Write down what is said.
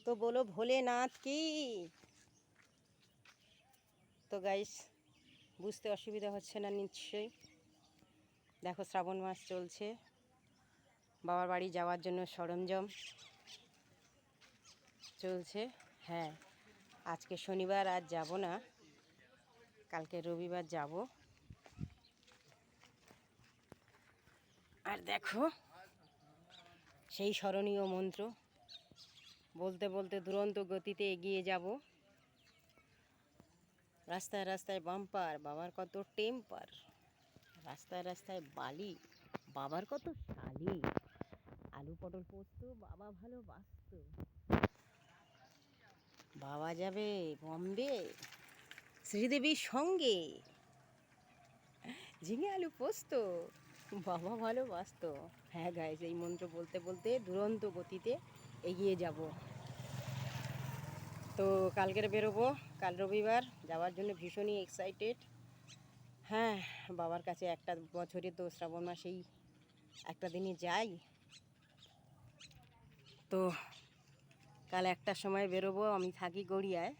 তো বলো ভোলেনাথ কি। তো গাইস বুঝতে অসুবিধা হচ্ছে না নিশ্চয়ই। দেখো শ্রাবণ মাস চলছে, বাবার বাড়ি যাওয়ার জন্য সরঞ্জাম চলছে। হ্যাঁ, আজকে শনিবার, আজ যাব না, কালকে রবিবার যাব। আর দেখো সেই স্মরণীয় মন্ত্র বলতে বলতে দুরন্ত গতিতে এগিয়ে যাব। রাস্তায় রাস্তায় বাম্পার, বাবার কত টেম্পার। রাস্তায় রাস্তায় বালি, বাবার কত শালি। আলু পটল পোস্ত, বাবা ভালো বাস্ত। বাবা যাবে বম্বে শ্রীদেবীর সঙ্গে, ঝিঙে আলু পোস্ত, বাবা ভালো বাস্ত। হ্যাঁ গাইস, এই মন্ত্র বলতে বলতে দুরন্ত গতিতে এগিয়ে যাব। তো কালকের বেরোবো, কাল রবিবার, যাওয়ার জন্য ভীষণই এক্সাইটেড। হ্যাঁ, বাবার কাছে একটা বছরে তো শ্রাবণ মাসেই একটা দিনই যাই। তো কাল একটার সময় বেরোবো, আমি থাকি গড়িয়ায়।